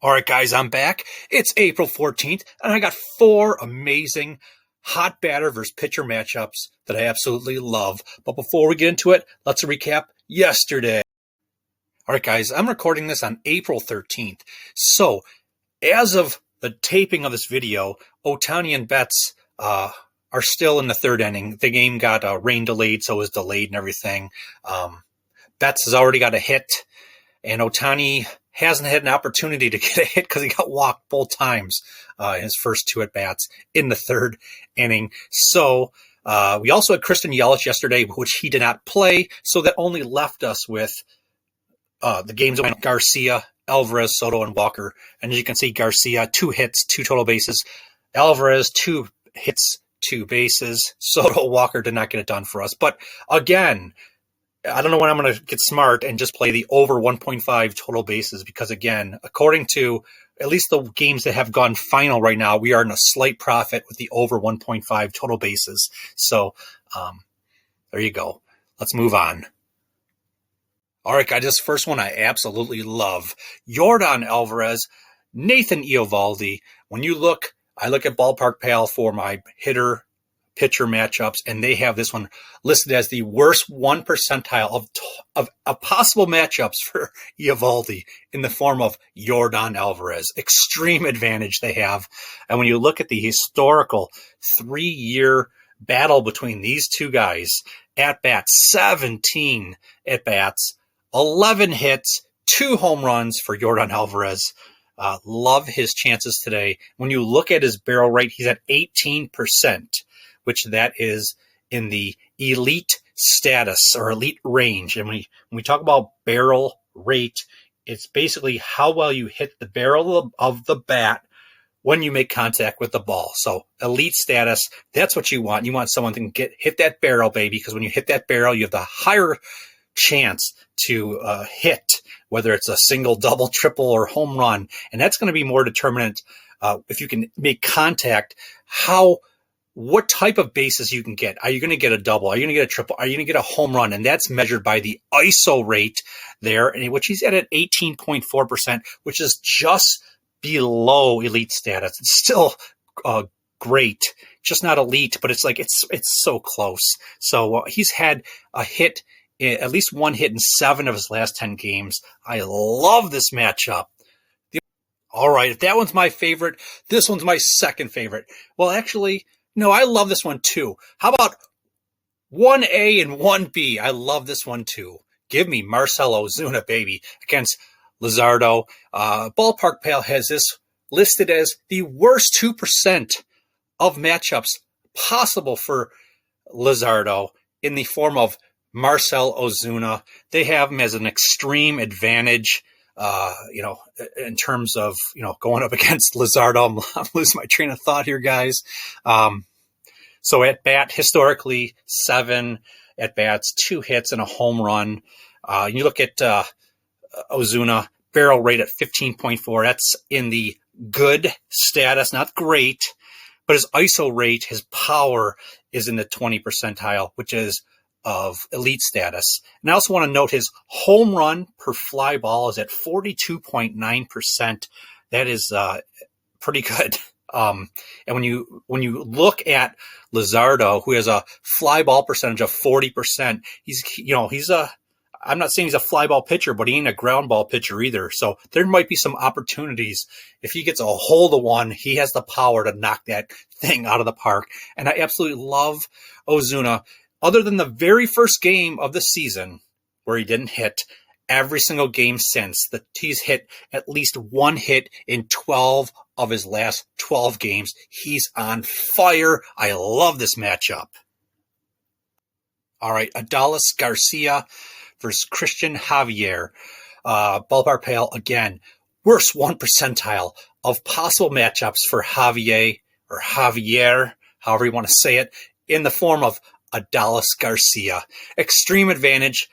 All right, guys, I'm back. It's April 14th, and I got four amazing hot batter versus pitcher matchups that I absolutely love. But before we get into it, let's recap yesterday. All right, guys, I'm recording this on April 13th. So, as of the taping of this video, Ohtani and Betts are still in the third inning. The game got rain delayed, so it was delayed and everything. Betts has already got a hit, and Ohtani hasn't had an opportunity to get a hit because he got walked both times in his first two at-bats in the third inning. So we also had Christian Yelich yesterday, which he did not play, so that only left us with the games of Garcia, Alvarez, Soto, and Walker. And as you can see, Garcia, 2 hits, 2 total bases. Alvarez, 2 hits, 2 bases. Soto, Walker did not get it done for us. But again, I don't know when I'm going to get smart and just play the over 1.5 total bases because, again, according to at least the games that have gone final right now, we are in a slight profit with the over 1.5 total bases. So there you go. Let's move on. All right, guys, this first one I absolutely love. Yordan Alvarez, Nathan Eovaldi. When you look, I look at Ballpark Pal for my pitcher matchups, and they have this one listed as the worst 1 percentile of possible matchups for Eovaldi in the form of Yordan Alvarez. Extreme advantage they have. And when you look at the historical 3-year battle between these two guys, at-bats, 17 at-bats, 11 hits, 2 home runs for Yordan Alvarez. Love his chances today. When you look at his barrel rate, he's at 18%. Which that is in the elite status or elite range. And when we talk about barrel rate, it's basically how well you hit the barrel of the bat when you make contact with the ball. So elite status, that's what you want. You want someone that can hit that barrel, baby, because when you hit that barrel, you have the higher chance to hit, whether it's a single, double, triple, or home run. And that's going to be more determinant if you can make contact, what type of bases you can get. Are you going to get a double? Are you going to get a triple? Are you going to get a home run? And that's measured by the ISO rate there, which he's at 18.4%, which is just below elite status. It's still great, just not elite, but it's like it's so close. So he's had a hit, at least 1 hit in 7 of his last 10 games. I love this matchup. All right, if that one's my favorite, this one's my second favorite. Well, actually, no, I love this one too. How about 1A and 1B? I love this one too. Give me Marcel Ozuna, baby, against Luzardo. Ballpark Pal has this listed as the worst 2% of matchups possible for Luzardo in the form of Marcel Ozuna. They have him as an extreme advantage. In terms of, going up against Luzardo. I'm losing my train of thought here, guys. So at bat, historically, 7 at bats, 2 hits and a home run. You look at Ozuna, barrel rate at 15.4. That's in the good status, not great, but his ISO rate, his power is in the 20 percentile, which is of elite status. And I also want to note his home run per fly ball is at 42.9%. That is pretty good. And when you look at Luzardo, who has a fly ball percentage of 40%, I'm not saying he's a fly ball pitcher, but he ain't a ground ball pitcher either. So there might be some opportunities. If he gets a hold of one, he has the power to knock that thing out of the park. And I absolutely love Ozuna. Other than the very first game of the season where he didn't hit, every single game since, he's hit at least 1 hit in 12 of his last 12 games. He's on fire. I love this matchup. All right, Adolis, Garcia versus Christian Javier. Ballpark Pal, again, worst 1 percentile of possible matchups for Javier, or Javier, however you want to say it, in the form of Adolis Garcia. Extreme advantage,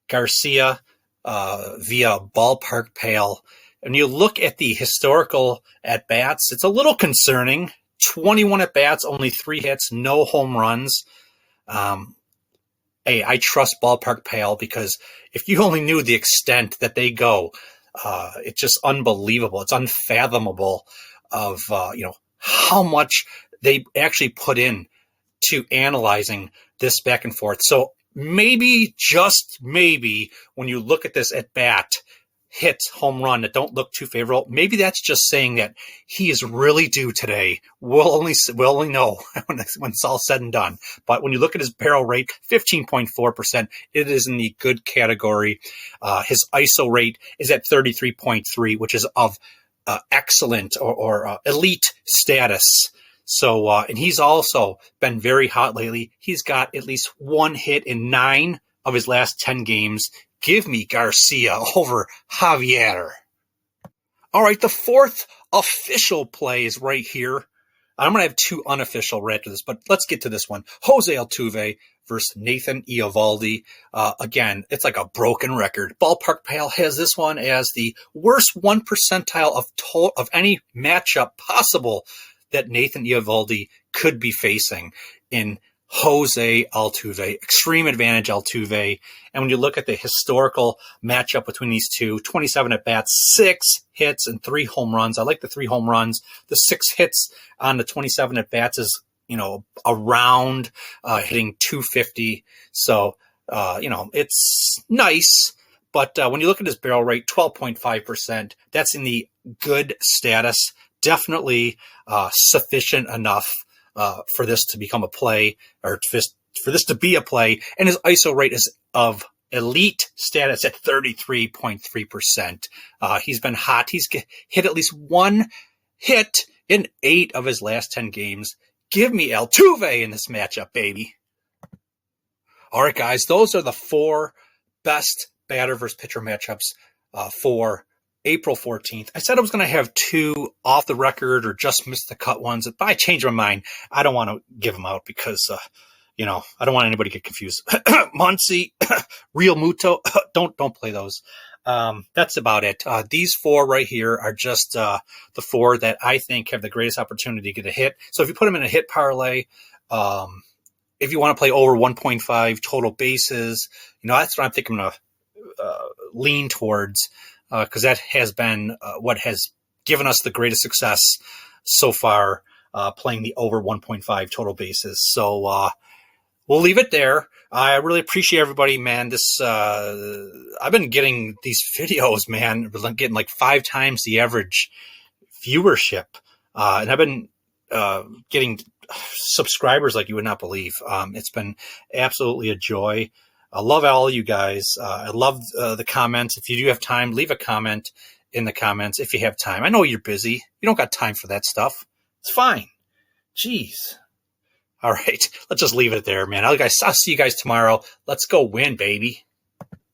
Garcia via Ballpark Pal. And you look at the historical at-bats, it's a little concerning. 21 at-bats, only 3 hits, no home runs. Hey, I trust Ballpark Pal because if you only knew the extent that they go It's just unbelievable. It's unfathomable of, how much they actually put in to analyzing this back and forth. So maybe, just maybe, when you look at this at bat, hit, home run that don't look too favorable, maybe that's just saying that he is really due today. We'll only know when it's all said and done. But when you look at his barrel rate, 15.4%, it is in the good category. His ISO rate is at 33.3, which is of excellent or elite status. So, and he's also been very hot lately. He's got at least one hit in 9 of his last 10 games. Give me Garcia over Javier. All right, the fourth official play is right here. I'm going to have 2 unofficial right after this, but let's get to this one. Jose Altuve versus Nathan Eovaldi. Again, it's like a broken record. Ballpark Pal has this one as the worst 1 percentile of any matchup possible that Nathan Eovaldi could be facing in Jose Altuve. Extreme advantage Altuve. And when you look at the historical matchup between these two, 27 at-bats, 6 hits, and 3 home runs. I like the 3 home runs. The 6 hits on the 27 at-bats is, around hitting 250. So, it's nice. But when you look at his barrel rate, 12.5%, that's in the good status. Definitely sufficient enough for this to become a play, or for this to be a play. And his ISO rate is of elite status at 33.3%. He's been hot. He's hit at least 1 hit in 8 of his last 10 games. Give me Altuve in this matchup, baby. All right, guys, those are the 4 best batter versus pitcher matchups for April 14th. I said I was going to have 2 off the record or just missed the cut ones, but I changed my mind. I don't want to give them out because, I don't want anybody to get confused. Muncy, Real Muto, don't play those. That's about it. These 4 right here are just the 4 that I think have the greatest opportunity to get a hit. So if you put them in a hit parlay, if you want to play over 1.5 total bases, that's what I think I'm going to lean towards. Because that has been what has given us the greatest success so far, playing the over 1.5 total bases. So we'll leave it there. I really appreciate everybody, man. I've been getting these videos, man. I'm getting like 5 times the average viewership, and I've been getting subscribers like you would not believe. It's been absolutely a joy. I love all of you guys. I love the comments. If you do have time, leave a comment in the comments if you have time. I know you're busy. You don't got time for that stuff. It's fine. Jeez. All right. Let's just leave it there, man. I'll see you guys tomorrow. Let's go win, baby.